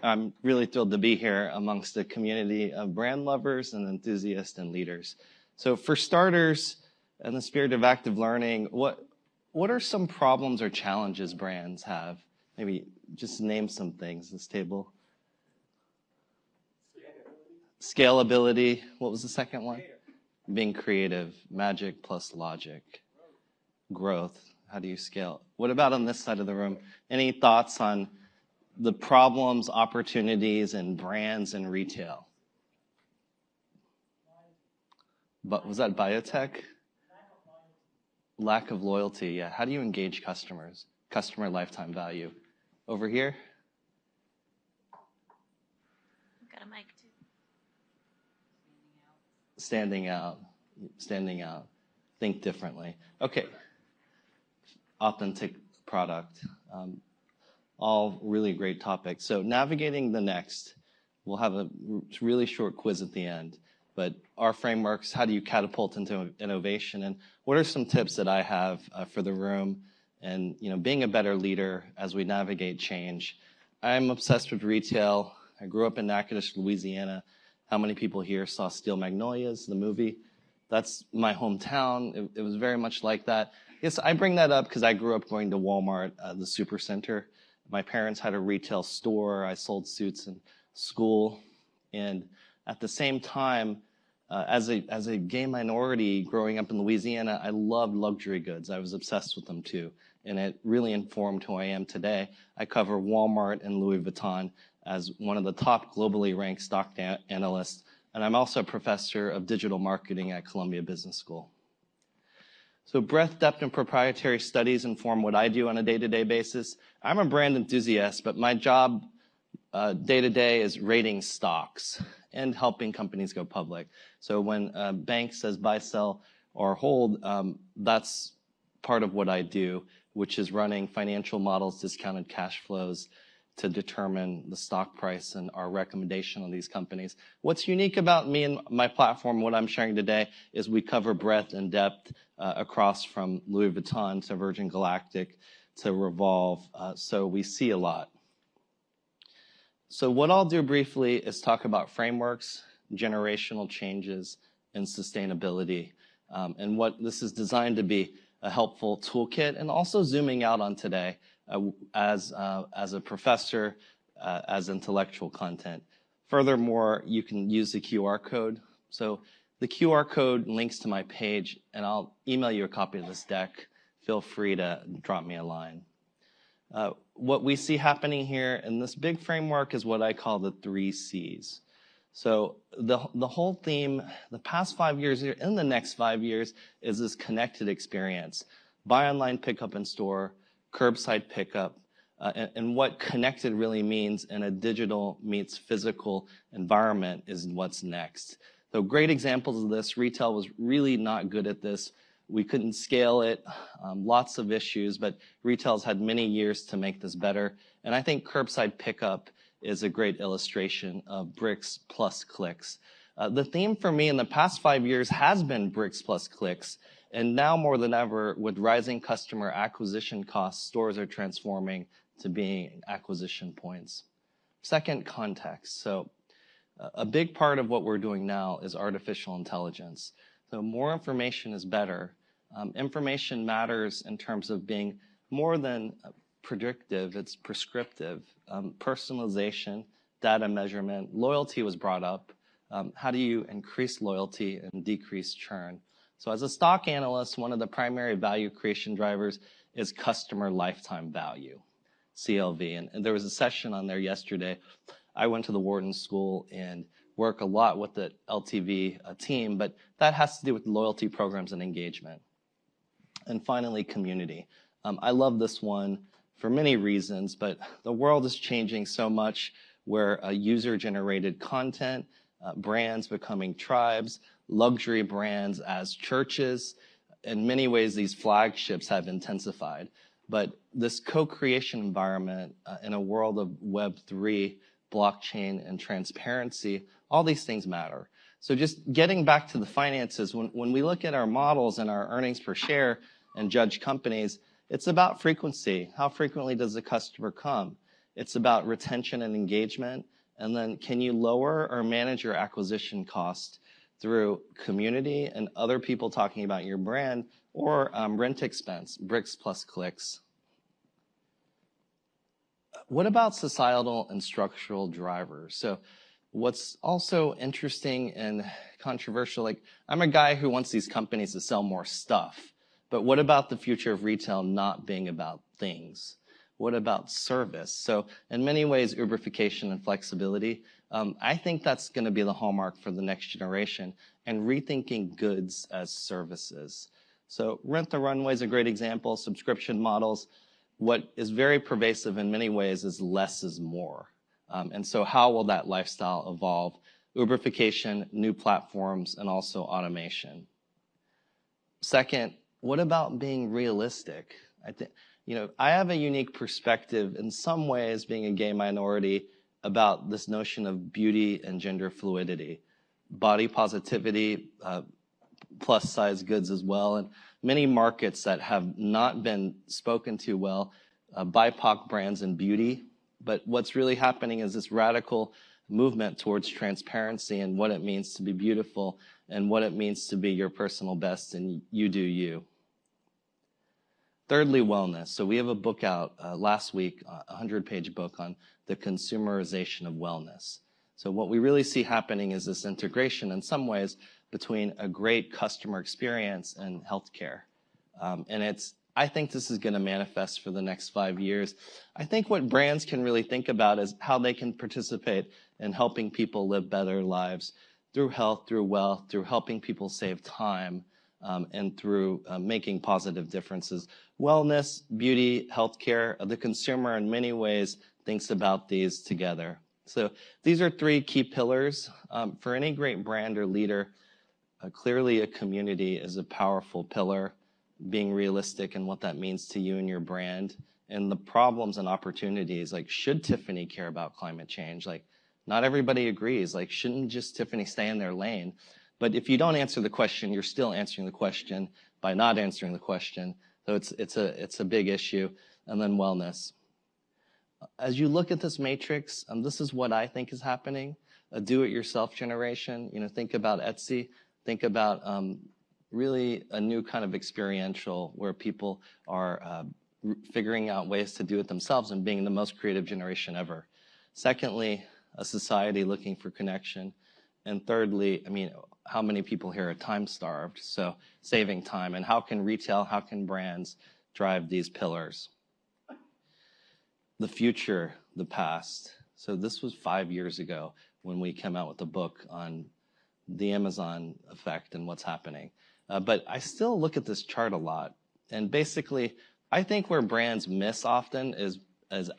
I'm really thrilled to be here amongst a community of brand lovers and enthusiasts and leaders. So for starters, in the spirit of active learning, what are some problems or challenges brands have? Maybe just name some things, this table. Scalability. What was the second one? Being creative. Magic plus logic. Growth. How do you scale? What about on this side of the room? Any thoughts on the problems, opportunities, and brands in retail? But was that biotech? Lack of loyalty, yeah. How do you engage customers? Customer lifetime value. Over here? Got a mic too. Standing out. Think differently. Okay. Authentic product. All really great topics. So navigating the next, we'll have a really short quiz at the end. But our frameworks, how do you catapult into innovation? And what are some tips that I have for the room? And being a better leader as we navigate change. I'm obsessed with retail. I grew up in Natchitoches, Louisiana. How many people here saw Steel Magnolias, the movie? That's my hometown. It was very much like that. Yes, I bring that up because I grew up going to Walmart, the Supercenter. My parents had a retail store. I sold suits in school. And at the same time, as a gay minority growing up in Louisiana, I loved luxury goods. I was obsessed with them too. And it really informed who I am today. I cover Walmart and Louis Vuitton as one of the top globally ranked stock analysts. And I'm also a professor of digital marketing at Columbia Business School. So breadth, depth, and proprietary studies inform what I do on a day-to-day basis. I'm a brand enthusiast, but my job day-to-day is rating stocks and helping companies go public. So when a bank says buy, sell, or hold, that's part of what I do, which is running financial models, discounted cash flows to determine the stock price and our recommendation on these companies. What's unique about me and my platform, what I'm sharing today, is we cover breadth and depth across from Louis Vuitton to Virgin Galactic to Revolve, so we see a lot. So what I'll do briefly is talk about frameworks, generational changes, and sustainability, and what this is designed to be a helpful toolkit, and also zooming out on today as a professor, as intellectual content. Furthermore, you can use the QR code. So the QR code links to my page, and I'll email you a copy of this deck. Feel free to drop me a line. What we see happening here in this big framework is what I call the 3 C's. So the whole theme, the past 5 years here and the next 5 years, is this connected experience. Buy online, pick up in store, curbside pickup, and what connected really means in a digital meets physical environment is what's next. So great examples of this. Retail was really not good at this. We couldn't scale it, lots of issues, but retail's had many years to make this better. And I think curbside pickup is a great illustration of bricks plus clicks. The theme for me in the past 5 years has been bricks plus clicks. And now more than ever, with rising customer acquisition costs, stores are transforming to being acquisition points. Second, context. So a big part of what we're doing now is artificial intelligence. So more information is better. Information matters in terms of being more than predictive, it's prescriptive. Personalization, data measurement, loyalty was brought up. How do you increase loyalty and decrease churn? So as a stock analyst, one of the primary value creation drivers is customer lifetime value, CLV. And there was a session on there yesterday. I went to the Wharton School and work a lot with the LTV team, but that has to do with loyalty programs and engagement. And finally, community. I love this one for many reasons, but the world is changing so much where user-generated content, brands becoming tribes, luxury brands as churches. In many ways, these flagships have intensified. But this co-creation environment in a world of Web3, blockchain, and transparency, all these things matter. So just getting back to the finances, when we look at our models and our earnings per share and judge companies, it's about frequency. How frequently does the customer come? It's about retention and engagement. And then can you lower or manage your acquisition cost through community and other people talking about your brand, or rent expense, bricks plus clicks? What about societal and structural drivers? So what's also interesting and controversial, like I'm a guy who wants these companies to sell more stuff, but what about the future of retail not being about things? What about service? So in many ways, Uberification and flexibility, I think that's going to be the hallmark for the next generation, and rethinking goods as services. So Rent the Runway is a great example, subscription models. What is very pervasive in many ways is less is more. And so how will that lifestyle evolve? Uberification, new platforms, and also automation. Second, what about being realistic? I have a unique perspective in some ways, being a gay minority, about this notion of beauty and gender fluidity, body positivity, plus size goods as well, and many markets that have not been spoken to well, BIPOC brands and beauty. But what's really happening is this radical movement towards transparency and what it means to be beautiful and what it means to be your personal best, and you do you. Thirdly, wellness. So we have a book out last week, a 100-page book on the consumerization of wellness. So what we really see happening is this integration in some ways between a great customer experience and healthcare. I think this is going to manifest for the next 5 years. I think what brands can really think about is how they can participate in helping people live better lives through health, through wealth, through helping people save time, and through making positive differences. Wellness, beauty, healthcare, the consumer in many ways thinks about these together. So these are 3 key pillars. For any great brand or leader, clearly a community is a powerful pillar, being realistic in what that means to you and your brand, and the problems and opportunities, like should Tiffany care about climate change? Like not everybody agrees, like shouldn't just Tiffany stay in their lane? But if you don't answer the question, you're still answering the question by not answering the question. So it's a big issue. And then wellness. As you look at this matrix, this is what I think is happening. A do-it-yourself generation. Think about Etsy. Think about really a new kind of experiential where people are figuring out ways to do it themselves and being the most creative generation ever. Secondly, a society looking for connection. And thirdly, how many people here are time-starved? So saving time. And how can retail, how can brands drive these pillars? The future, the past. So this was 5 years ago when we came out with the book on the Amazon effect and what's happening. But I still look at this chart a lot. And basically, I think where brands miss often is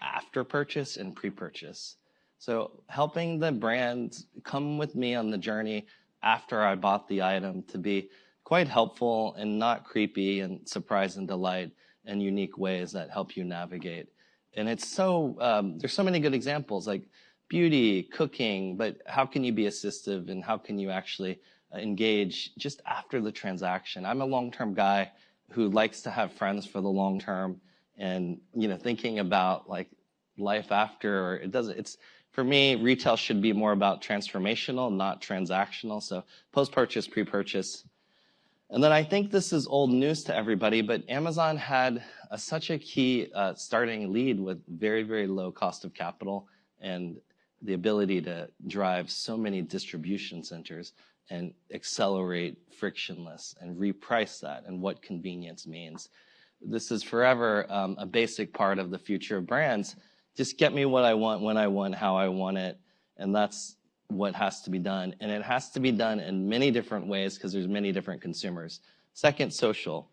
after purchase and pre-purchase. So helping the brands come with me on the journey after I bought the item to be quite helpful and not creepy, and surprise and delight in unique ways that help you navigate. And it's there's so many good examples like beauty, cooking, but how can you be assistive and how can you actually engage just after the transaction? I'm a long-term guy who likes to have friends for the long term, and thinking about like life after, or for me, retail should be more about transformational, not transactional. So post-purchase, pre-purchase. And then I think this is old news to everybody, but Amazon had such a key starting lead with very, very low cost of capital and the ability to drive so many distribution centers and accelerate frictionless and reprice that and what convenience means. This is forever a basic part of the future of brands. Just get me what I want, when I want, how I want it, and that's what has to be done. And it has to be done in many different ways because there's many different consumers. Second, social.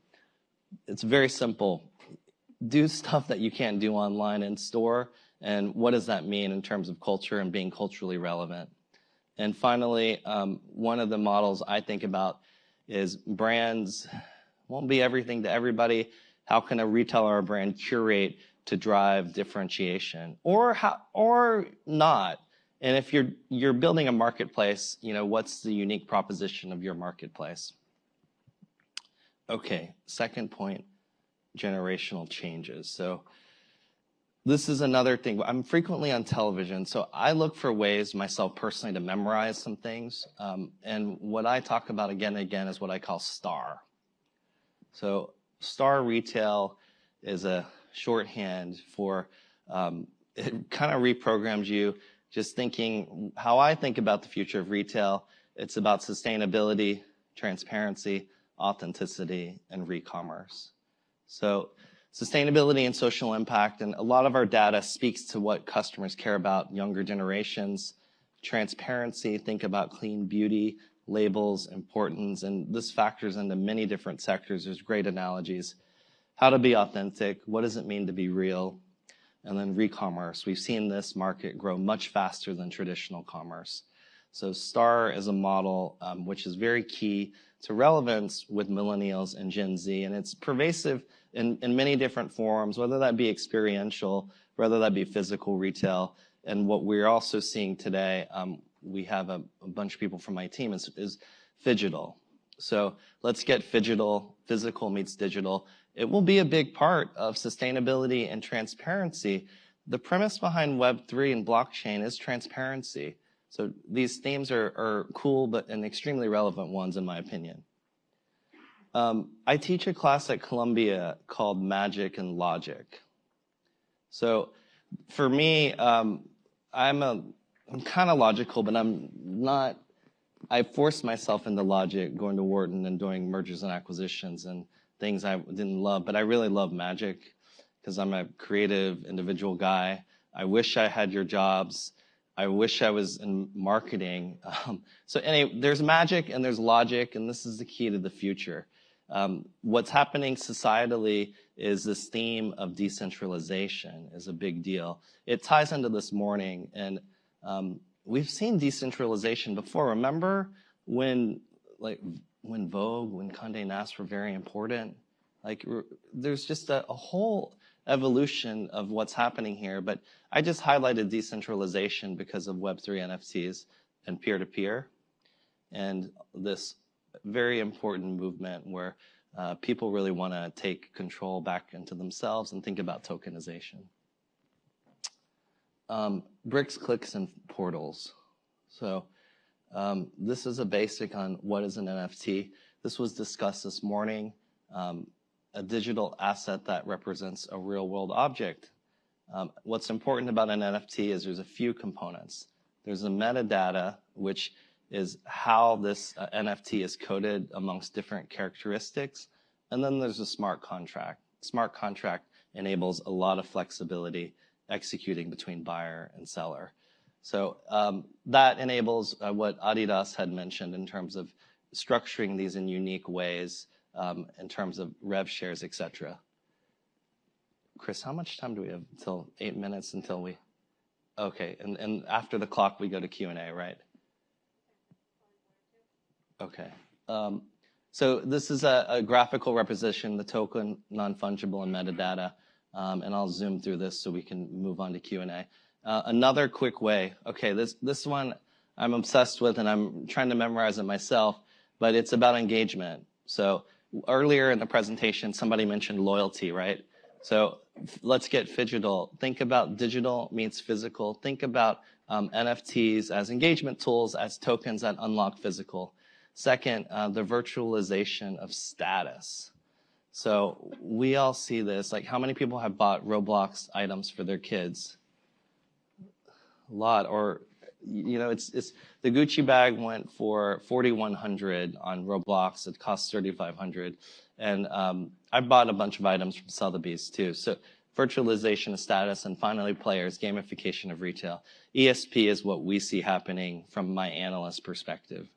It's very simple. Do stuff that you can't do online in store, and what does that mean in terms of culture and being culturally relevant? And finally, one of the models I think about is brands won't be everything to everybody. How can a retailer or brand curate to drive differentiation, or not? And if you're building a marketplace, what's the unique proposition of your marketplace? Okay, second point, generational changes. So this is another thing. I'm frequently on television, so I look for ways myself personally to memorize some things. And what I talk about again and again is what I call STAR. So STAR retail is a shorthand for, it kind of reprograms you just thinking how I think about the future of retail. It's about sustainability, transparency, authenticity, and re-commerce. So sustainability and social impact, and a lot of our data speaks to what customers care about, younger generations. Transparency, think about clean beauty, labels, importance, and this factors into many different sectors. There's great analogies. How to be authentic, what does it mean to be real? And then re-commerce. We've seen this market grow much faster than traditional commerce. So STAR is a model which is very key to relevance with millennials and Gen Z, and it's pervasive in many different forms, whether that be experiential, whether that be physical retail. And what we're also seeing today, we have a bunch of people from my team, is phygital. So let's get phygital, physical meets digital. It will be a big part of sustainability and transparency. The premise behind Web3 and blockchain is transparency. So these themes are cool, but and extremely relevant ones in my opinion. I teach a class at Columbia called Magic and Logic. So for me, I'm kind of logical, but I'm not. I forced myself into logic going to Wharton and doing mergers and acquisitions and things I didn't love, but I really love magic because I'm a creative individual guy. I wish I had your jobs. I wish I was in marketing. So anyway, there's magic and there's logic, and this is the key to the future. What's happening societally is this theme of decentralization is a big deal. It ties into this morning, and we've seen decentralization before. Remember when Vogue, when Condé Nast were very important? There's just a whole evolution of what's happening here, but I just highlighted decentralization because of Web3 NFTs and peer-to-peer, and this very important movement where people really want to take control back into themselves and think about tokenization. Bricks, clicks, and portals. So this is a basic on what is an NFT. This was discussed this morning. A digital asset that represents a real-world object. What's important about an NFT is there's a few components. There's a metadata, which is how this NFT is coded amongst different characteristics. And then there's a smart contract. Smart contract enables a lot of flexibility executing between buyer and seller. So that enables what Adidas had mentioned in terms of structuring these in unique ways in terms of rev shares, et cetera. Chris, how much time do we have? Until 8 minutes until we... Okay, and after the clock, we go to Q&A, right? Okay. So this is a graphical representation, the token, non-fungible, and metadata. And I'll zoom through this so we can move on to Q&A. Another quick way. Okay, this one I'm obsessed with, and I'm trying to memorize it myself, but it's about engagement. So earlier in the presentation, somebody mentioned loyalty, right? So let's get phygital. Think about digital meets physical. Think about NFTs as engagement tools, as tokens that unlock physical. Second, the virtualization of status. So we all see this, like how many people have bought Roblox items for their kids? A lot, or you know, it's the Gucci bag went for $4,100 on Roblox. It costs $3,500, and I bought a bunch of items from Sotheby's too. So virtualization of status, and finally, players, gamification of retail. ESP is what we see happening from my analyst perspective.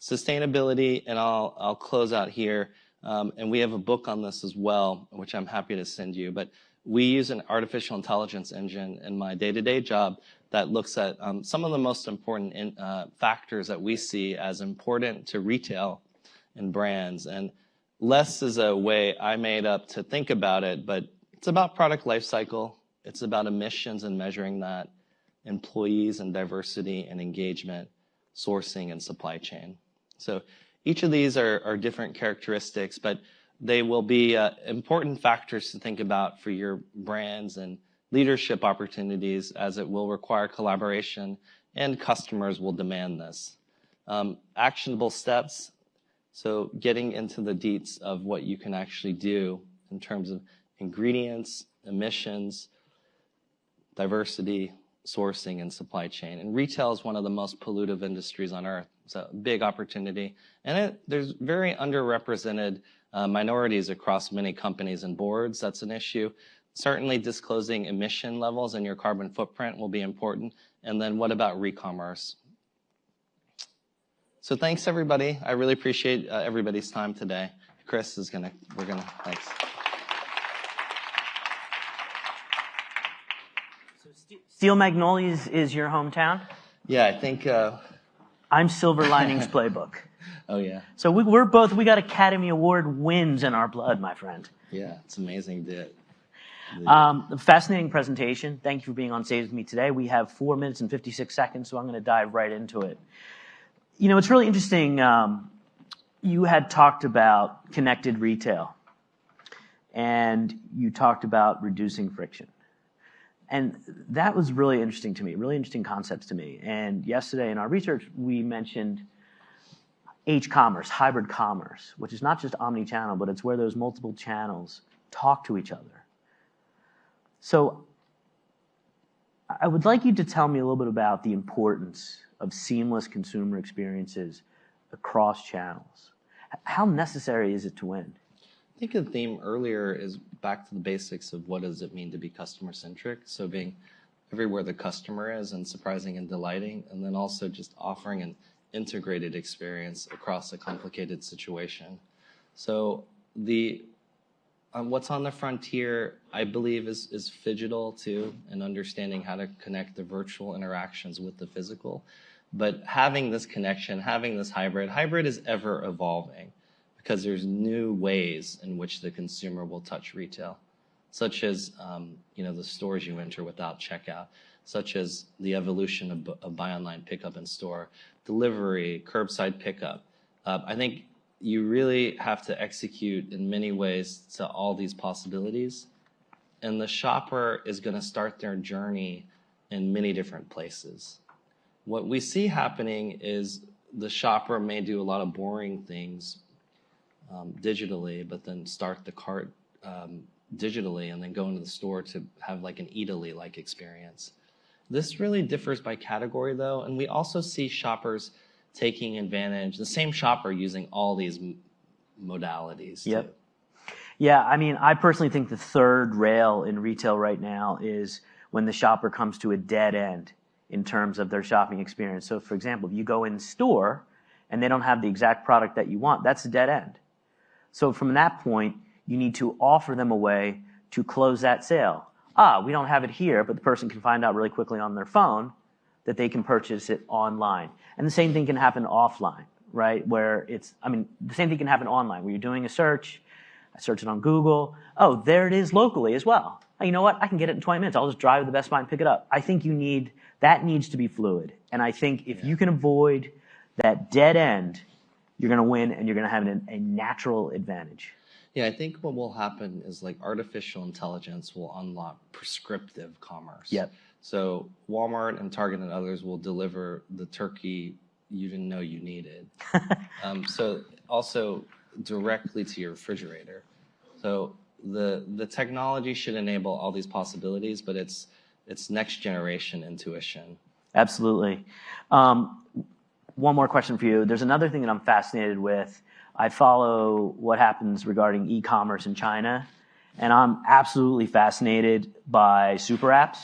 Sustainability, and I'll close out here. And we have a book on this as well, which I'm happy to send you. But we use an artificial intelligence engine in my day-to-day job that looks at some of the most important factors that we see as important to retail and brands. And less is a way I made up to think about it, but it's about product life cycle. It's about emissions and measuring that, employees and diversity and engagement, sourcing and supply chain. So each of these are different characteristics, but they will be important factors to think about for your brands and leadership opportunities as it will require collaboration and customers will demand this. Actionable steps, so getting into the deets of what you can actually do in terms of ingredients, emissions, diversity, sourcing, and supply chain. And retail is one of the most pollutive industries on earth. It's a big opportunity. And there's very underrepresented minorities across many companies and boards. That's an issue. Certainly disclosing emission levels and your carbon footprint will be important. And then what about re-commerce? So thanks, everybody. I really appreciate everybody's time today. Chris is thanks. So Steel Magnolias is your hometown? Yeah, I think... I'm Silver Linings Playbook. Oh, yeah. So we got Academy Award wins in our blood, my friend. Yeah, it's amazing. Fascinating presentation. Thank you for being on stage with me today. We have 4 minutes and 56 seconds, so I'm going to dive right into it. You know, it's really interesting. You had talked about connected retail, and you talked about reducing friction. And that was really interesting to me, really interesting concepts to me. And yesterday in our research, we mentioned H-commerce, hybrid commerce, which is not just omni-channel, but it's where those multiple channels talk to each other. So I would like you to tell me a little bit about the importance of seamless consumer experiences across channels. How necessary is it to win? I think the theme earlier is back to the basics of what does it mean to be customer-centric. So being everywhere the customer is and surprising and delighting, and then also just offering an integrated experience across a complicated situation. So what's on the frontier, I believe, is phygital too, and understanding how to connect the virtual interactions with the physical. But having this connection, having this hybrid is ever evolving because there's new ways in which the consumer will touch retail, such as the stores you enter without checkout, such as the evolution of buy online, pick up in store, delivery, curbside pickup. I think you really have to execute in many ways to all these possibilities. And the shopper is going to start their journey in many different places. What we see happening is the shopper may do a lot of boring things digitally, but then start the cart digitally and then go into the store to have like an Eataly-like experience. This really differs by category though, and we also see shoppers taking advantage, the same shopper using all these modalities. Yep. Too. Yeah, I mean, I personally think the third rail in retail right now is when the shopper comes to a dead end in terms of their shopping experience. So for example, if you go in store and they don't have the exact product that you want, that's a dead end. So from that point, you need to offer them a way to close that sale. We don't have it here, but the person can find out really quickly on their phone that they can purchase it online. And the same thing can happen offline, right? The same thing can happen online where you're doing a search, I search it on Google, there it is locally as well. You know what? I can get it in 20 minutes. I'll just drive to the Best Buy and pick it up. I think that needs to be fluid. And I think if you can avoid that dead end, you're going to win and you're going to have a natural advantage. Yeah, I think what will happen is like artificial intelligence will unlock prescriptive commerce. Yep. So Walmart and Target and others will deliver the turkey you didn't know you needed. So also directly to your refrigerator. So the technology should enable all these possibilities, but it's next generation intuition. Absolutely. One more question for you. There's another thing that I'm fascinated with. I follow what happens regarding e-commerce in China, and I'm absolutely fascinated by super apps,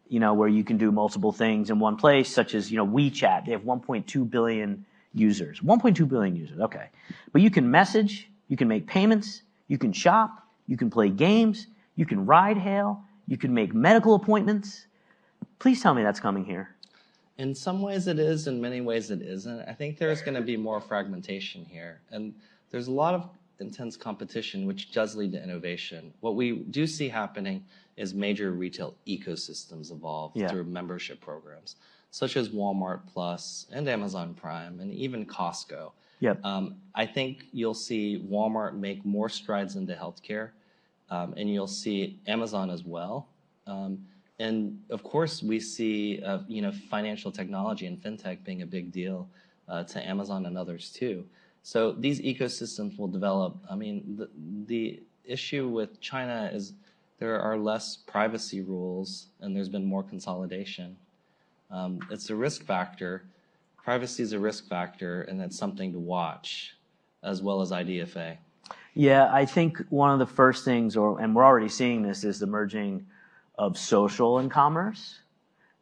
where you can do multiple things in one place, such as, WeChat. They have 1.2 billion users. 1.2 billion users, okay. But you can message, you can make payments, you can shop, you can play games, you can ride hail, you can make medical appointments. Please tell me that's coming here. In some ways it is, in many ways it isn't. I think there's going to be more fragmentation here. And there's a lot of intense competition, which does lead to innovation. What we do see happening is major retail ecosystems evolve through membership programs, such as Walmart Plus and Amazon Prime and even Costco. Yep. I think you'll see Walmart make more strides into healthcare, and you'll see Amazon as well. And of course, we see financial technology and fintech being a big deal to Amazon and others too. So these ecosystems will develop. I mean, the issue with China is there are less privacy rules, and there's been more consolidation. It's a risk factor. Privacy is a risk factor, and that's something to watch, as well as IDFA. Yeah, I think one of the first things, and we're already seeing this, is the merging of social and commerce,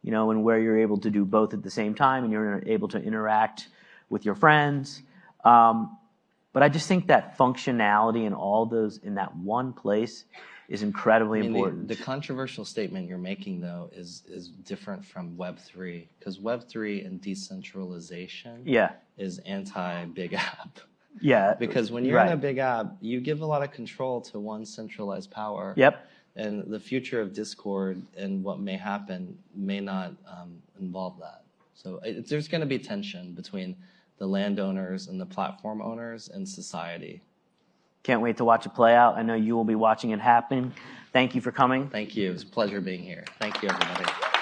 and where you're able to do both at the same time and you're able to interact with your friends. But I just think that functionality in all those, in that one place, is incredibly important. The controversial statement you're making, though, is different from Web3, because Web3 and decentralization is anti-big app. Yeah. Because when you're in a big app, you give a lot of control to one centralized power. Yep. And the future of Discord and what may happen may not involve that. So there's going to be tension between the landowners and the platform owners and society. Can't wait to watch it play out. I know you will be watching it happen. Thank you for coming. Thank you. It was a pleasure being here. Thank you, everybody.